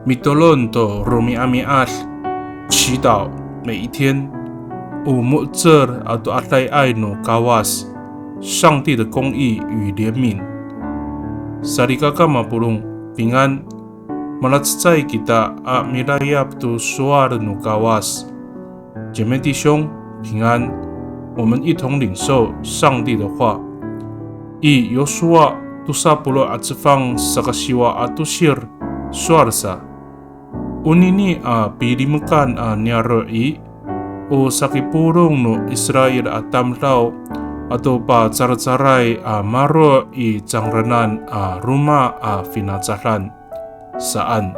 Mitolon to Romi Amiat 祈祷每一天。Umuzzer atau Atai no Kawas 上帝的公义与怜悯。Sarikaka mapulung 平安。Malatsai kita Mirayap tu Suar no Kawas 姐妹弟兄平安。我们一同领受上帝的话。I Yosua tu Sapuluh Atsifang Sakasiwa Atusir Suarsa Unini Pilimukan Nyaroi o sakipurong no Israel atamlaw atau pa cara-carai maro i jangranan rumah finazalan saan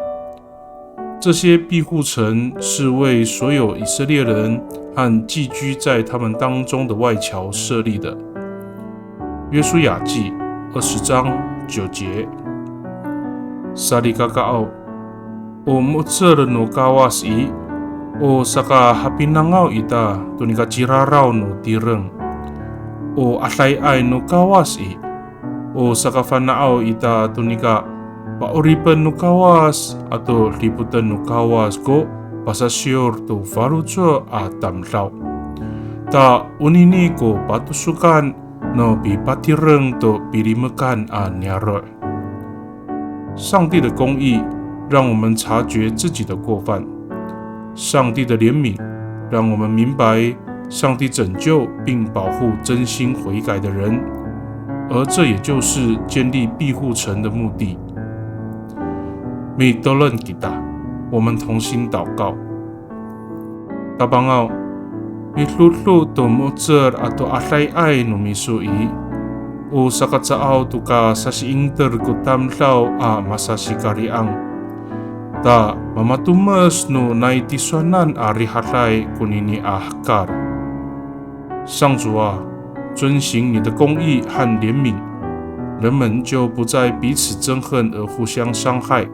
这些庇护城是为所有以色列人和寄居在他们当中的外侨设立的。约书亚记20章9节。Sarikakao o mutser no kawas i o saka hapinangau ita tunika cirarau no tireng o atlai no kawas i o saka fanaau ita tunika pauripen no kawas atau liputan no kawas ko pasasyor tu faruco tamlau ta unini ko patusukan no pi patireng to pilimekan nyaro 上帝的公义让我们察觉自己的过犯。上帝的怜悯让我们明白上帝拯救并保护真心悔改的人，而这也就是建立庇护城的目的。Mitolon kita 我们同心祷告。Tabangau Mitlutu to mutser atau atlai no misui o sakatsao tuka sasiingter kutamlaw masasikariang ta mamatumas no naitisonan rihatlai kunini ahkar 上主啊，遵行你的公义和怜悯，人们就不再彼此憎恨而互相伤害，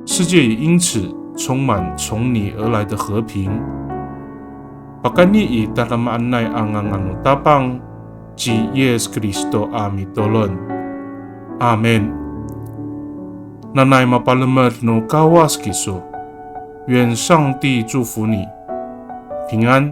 世界也因此充满从你而来的和平。Pakani i dalam anay ang tapang Ji Yesus Kristo Mitolon. Amen. Nanay mapalamat no kawas kiso. 愿上帝祝福你，平安。